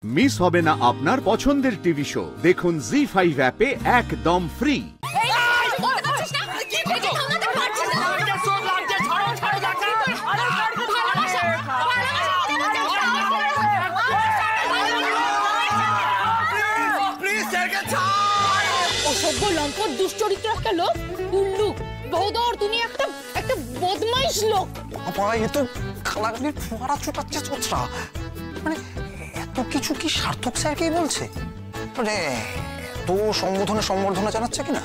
Miss হবে না আপনার পছন্দের টিভি শো। দেখুন জি5 অ্যাপে একদম ফ্রি। অসভ্য লম্পট দুশ্চরিত্র একটা লোক, উল্লুক বহদর, তুমি একটা বদমাইশ লোক। বাবা এ তো খালাগালির ফোয়ারা চোটাচ্ছে চোচরা। মানে এত কিছু কি সার্থক স্যারকেই বলছে? মানে এত সম্বর্ধনা জানাচ্ছে কিনা?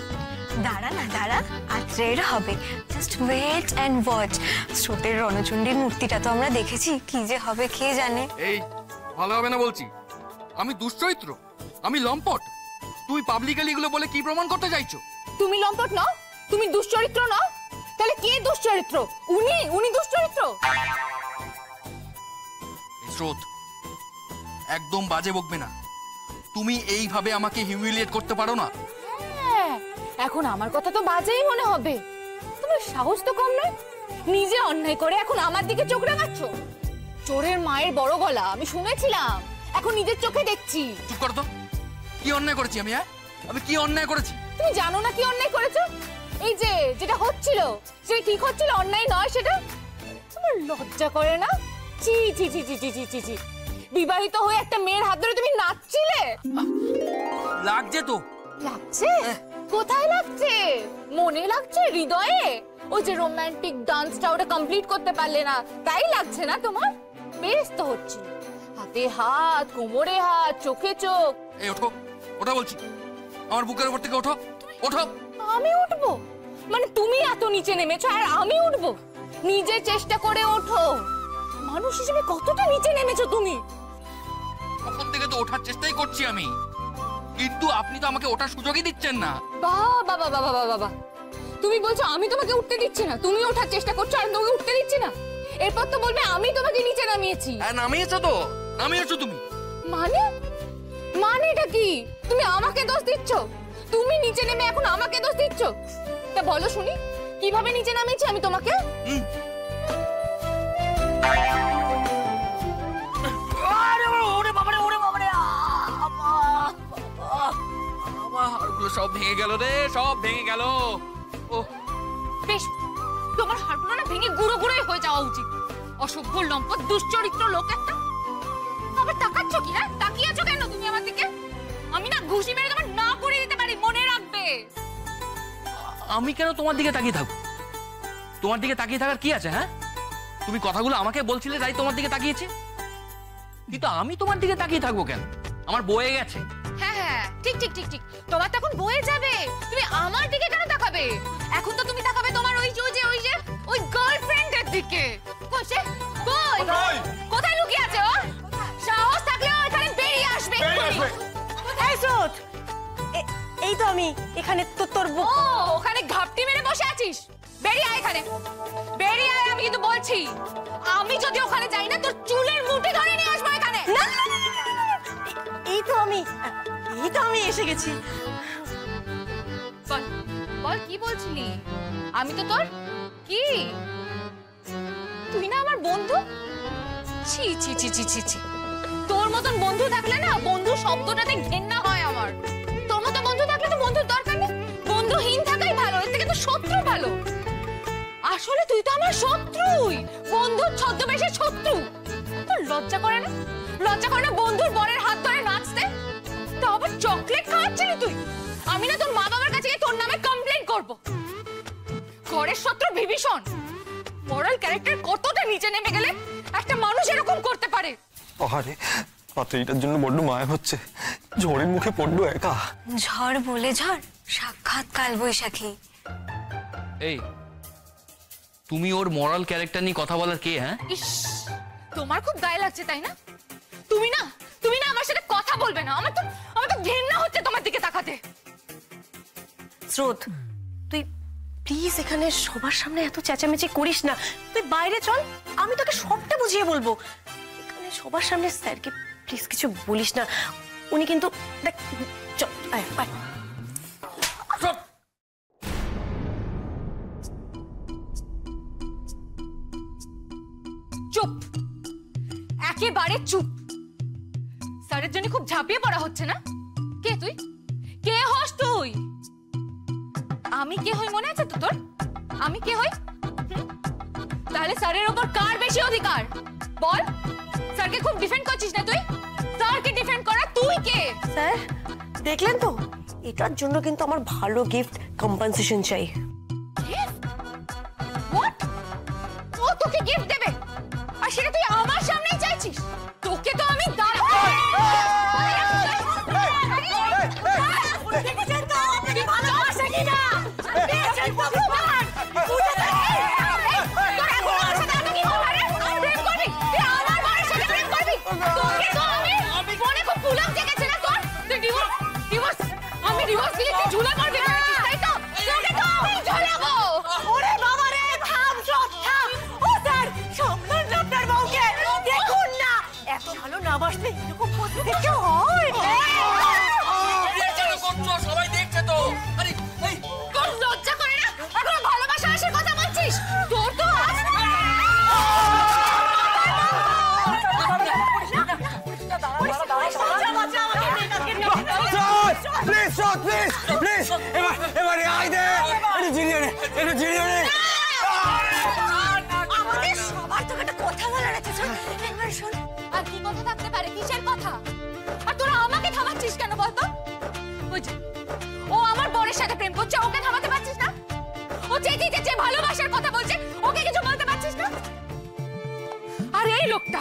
দাঁড়া না দাঁড়া, আত্রের হবে, জাস্ট ওয়েট অ্যান্ড ওয়াচ। স্রোতের রণচণ্ডীর মূর্তিটা তো আমরা দেখেছি, কি যে হবে কে জানে। এই ভালো হবে না বলছি, আমি দুশ্চরিত্র, আমি লম্পট। তুই পাবলিকালি এগুলো বলে কি প্রমাণ করতে চাইছো? তুমি লম্পট নও, তুমি দুশ্চরিত্র নও, তাহলে কে দুশ্চরিত্র? উনি দুশ্চরিত্র। স্রোত, একদম বাজে বকবে না। তুমি এইভাবে আমাকে হিউমিলিয়েট করতে পারো না। হ্যাঁ, এখন আমার কথা তো বাজেই মনে হবে। তোমার সাহস তো কম নয়, নিজে অন্যায় করে এখন আমার দিকে চোখ রাঙাচ্ছ। চোরের মায়ের বড় গলা আমি শুনেছিলাম, এখন নিজের চোখে দেখছি। চুপ করো তো, কি অন্যায় করেছি আমি? আমি কি অন্যায় করেছি? তুমি জানো না কি অন্যায় করেছো? এই যে যেটা হচ্ছিল সেটা ঠিক হচ্ছিল, অন্যায় নয় সেটা। তোমার লজ্জা করে না? ছি ছি ছি ছি ছি ছি ছি, বিবাহিত হয়ে একটা মেয়ের হাত ধরে তুমি নাচছিলে। লাগছে তো। লাগছে? কোথায় লাগছে? মনে লাগছে? হৃদয়ে? ওই যে রোমান্টিক ডান্সটা ওটা কমপ্লিট করতে পারলে না, তাই লাগছে না তোমার? বেশ তো হচ্ছিল, হাতে হাত, কোমরে হাত, চোখে চোখ। এই ওঠো, ওঠা বলছি, আমার বুকের উপর থেকে ওঠো, ওঠো। আমি উঠবো? মানে তুমি এত নিচে নেমেছো আর আমি উঠবো? নিজে চেষ্টা করে ওঠো। মানুষ হিসেবে কতটা নিচে নেমেছো তুমি। ওখান থেকে তো ওঠার চেষ্টাই করছি আমি, কিন্তু আপনি তো আমাকে ওঠার সুযোগই দিচ্ছেন না। বাবা বাবা বাবা বাবা, তুমি বলছো আমি তোমাকে উঠতে দিচ্ছি না, তুমি ওঠার চেষ্টা করছো আর তোমাকে উঠতে দিচ্ছি না। এরপর তো বলবে আমি তোমাকে নিচে নামিয়েছি। হ্যাঁ নামিয়েছো তো, নামিয়েছো তুমি। মানেটা কি? তুমি আমাকে দোষ দিচ্ছ? তুমি নিচে নেমে এখন আমাকে দোষ দিচ্ছ? তা বলো শুনি, কিভাবে নিচে নামিয়েছি আমি তোমাকে? সব ভেঙে গেল রে, সব ভেঙে গেল। বেশ, তোমার হাড়গুলো না ভেঙে গুঁড়ো গুঁড়োই হয়ে যাওয়া উচিত। অসভ্য লম্পট দুশ্চরিত্র লোক একটা। আবার তাকাচ্ছ কি? হ্যাঁ, তাকিয়ে আছো কেন তুমি আমার দিকে? আমি না ঘুষি মেরে তোমার না করে দিতে পারি, মনে রাখবে। আমি কেন তোমার দিকে তাকিয়ে থাকবো? তোমার দিকে তাকিয়ে থাকার কি আছে? হ্যাঁ, তুমি কথাগুলো আমাকে বলছিলে তাই তোমার দিকে তাকিয়েছি, কিন্তু আমি তোমার দিকে তাকিয়ে থাকবো কেন? আমার বয়ে গেছে। হ্যাঁ হ্যাঁ, ঠিক ঠিক ঠিক ঠিক, তোমার তো এখন বয়ে যাবে। তুমি আমার দিকে কেন তাকাবে? এখন তো তুমি তাকাবে তোমার ওই গার্লফ্রেন্ডের দিকে। কোথায় লুকিয়ে আছে ও? সাহস থাকলে ও এখানে বেরিয়ে আসবে। এই স্রোত, এই তো আমি এখানে। তোর ওখানে ঘাপটি মেরে বসে আছিস? বেরিয়ে আয় এখানে, বেরিয়ে আয়। আমি কিন্তু বলছি, আমি যদি ওখানে যাই না তোর চুলের মুঠি ধরে নিয়ে আসবো এখানে। এই তো আমি এসে গেছি। বল কি বলছিলি? আমি তো তোর কি? তুই না আমার বন্ধু? ছি ছি ছি ছি ছি ছি, তোর মতন বন্ধু থাকলে না, বন্ধু শব্দটাতে ঘেন্না হয় আমার। তোর মতো বন্ধু থাকলে তো বন্ধুর দরকার নেই, বন্ধুহীন থাকাই ভালো, এর থেকে তো শত্রু ভালো। আসলে তুই তো আমার শত্রুই, বন্ধুর ছদ্মবেশে শত্রু। তোর লজ্জা করে না? লজ্জা করে না বন্ধুর বরের হাত ধরে নাচতে? তো আবার চকলেট খাওয়াচ্ছিলি তুই? আমি না তোর মা বাবার কাছে গিয়ে তোর নামে কমপ্লেইন করব। ঘরের শত্রু বিভীষণ, মোরাল ক্যারেক্টার কতটা নিচে নেমে গেলে একটা মানুষ এরকম করতে পারে। আরে পাত্রীটার জন্য বড্ড মায়া হচ্ছে, ঝড়ের মুখে পড়লো একা। ঝড় বলে ঝড়, সাক্ষাৎ কাল বৈশাখী। এই তুমি ওর মরাল ক্যারেক্টার নিয়ে কথা বলার কে? হ্যাঁ, ইস, তোমার খুব গায়ে লাগছে তাই না? তুমি না আমার সাথে কথা বলবে না। আমার তো ঘেন্না হচ্ছে তোমার দিকে তাকাতে। স্রোত, তুই প্লিজ এখানে সবার সামনে এত চেঁচামেচি করিস না। তুই বাইরে চল, আমি তোকে সবটা বুঝিয়ে বলবো। এখানে সবার সামনে স্যারকে প্লিজ কিছু বলিস না, উনি কিন্তু দেখ। চল আয় আয়। চুপ, একেবারে চুপ। স্যারের জন্য খুব ঝাঁপিয়ে পড়া হচ্ছে না? কে তুই? কে হস তুই? আমি কে হই মনে আছে তো তোর? আমি কে হই? তাহলে স্যারের ওপর কার বেশি অধিকার বল? স্যারকে খুব ডিফেন্ড করছিস না তুই? স্যারকে ডিফেন্ড করা তুই কে? স্যার দেখলেন তো, এটার জন্য কিন্তু আমার ভালো গিফট কম্পেনসেশন চাই। হোয়াট? ও তোকে গিফট দেবে আর সেটা তুই আমার সামনেই চাইছিস? তোকে তো আমি সবাই দেখছে তো। আরে এই তোর লজ্জা করে না? এখন ভালোবাসা আসার কথা বলছিস? তোর তো আজ প্লিজ প্লিজ এবার আই দে, এটা জিনিয়ে নে, এটা জিনিয়ে নে। আমাদের সবার তো একটা কথা বলার আছে, শোন একবার শোন। আর কি কথা থাকতে পারে? কিসের কথা? আর তোরা আমাকে থামাচ্ছিস কেন বলতো? ওই যে ও আমার বরের সাথে প্রেম করছে, ওকে থামাতে পারছিস না? ও যে ভালোবাসার কথা বলছে, ওকে কিছু বলতে পারছিস না? আর এই লোকটা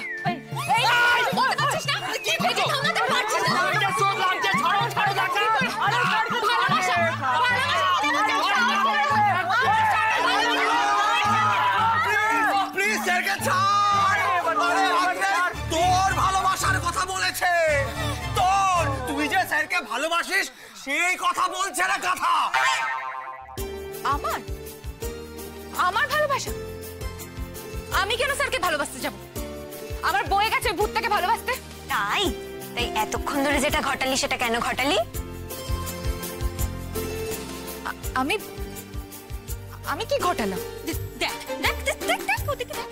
এই লোকটা বলতে পারছিস না? কি ভেবে থামাতে পারছিস না? সব লাগছে, ছাড়ো ছাড়ো দেখা। ভালোবাসা প্লিজ স্যারকে ছাড়। তোর ভালোবাসার কথা বলেছে, তোর, তুই যে স্যারকে ভালোবাসিস সেই কথা বলছে না কথা। আমার আমার ভালোবাসা? আমি কেন স্যারকে ভালোবাসতে যাব? আমার বয়ে গেছে ভূতটাকে ভালোবাসতে। তাই এতক্ষণ ধরে যেটা ঘটালি সেটা কেন ঘটালি? আমি আমি কি ঘটালাম? দেখ দেখ দেখ দেখ ওদিকে দেখ,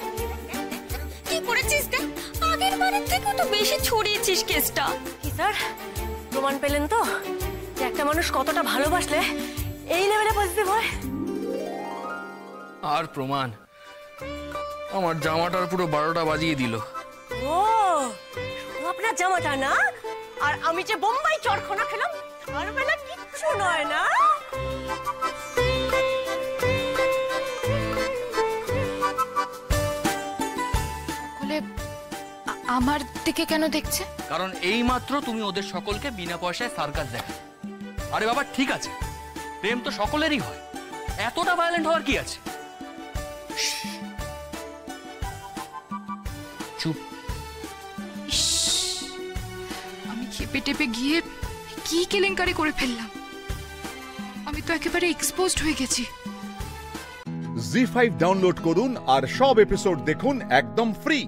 কি করেছিস দেখ। আগের বারের থেকেও তো বেশি ছড়িয়েছিস কেসটা। কি স্যার প্রমাণ পেলেন তো যে একটা মানুষ কতটা ভালোবাসলে এই লেভেলে পজিটিভ হয়? আর প্রমাণ, আমার জামাটার পুরো 12টা বাজিয়ে দিল। ও শুধু আপনার জামাটা না, আর আমি যে বোম্বাই চড়খনা খেলাম তার বেলা কিচ্ছু নয় না। আমার দিকে কেন দেখছে? কারণ এই মাত্র তুমি ওদের সকলকে বিনা পয়সায় সার্কাস দেখা। আরে বাবা ঠিক আছে, প্রেম তো সকলেরই হয়, এতটা ভায়োলেন্ট হওয়ার কি আছে? চুপ। আমি খেপে টেপে গিয়ে কি কেলেঙ্কারি করে ফেললাম? আমি তো একেবারে এক্সপোজড হয়ে গেছি। জি5 ডাউনলোড করুন আর সব এপিসোড দেখুন একদম ফ্রি।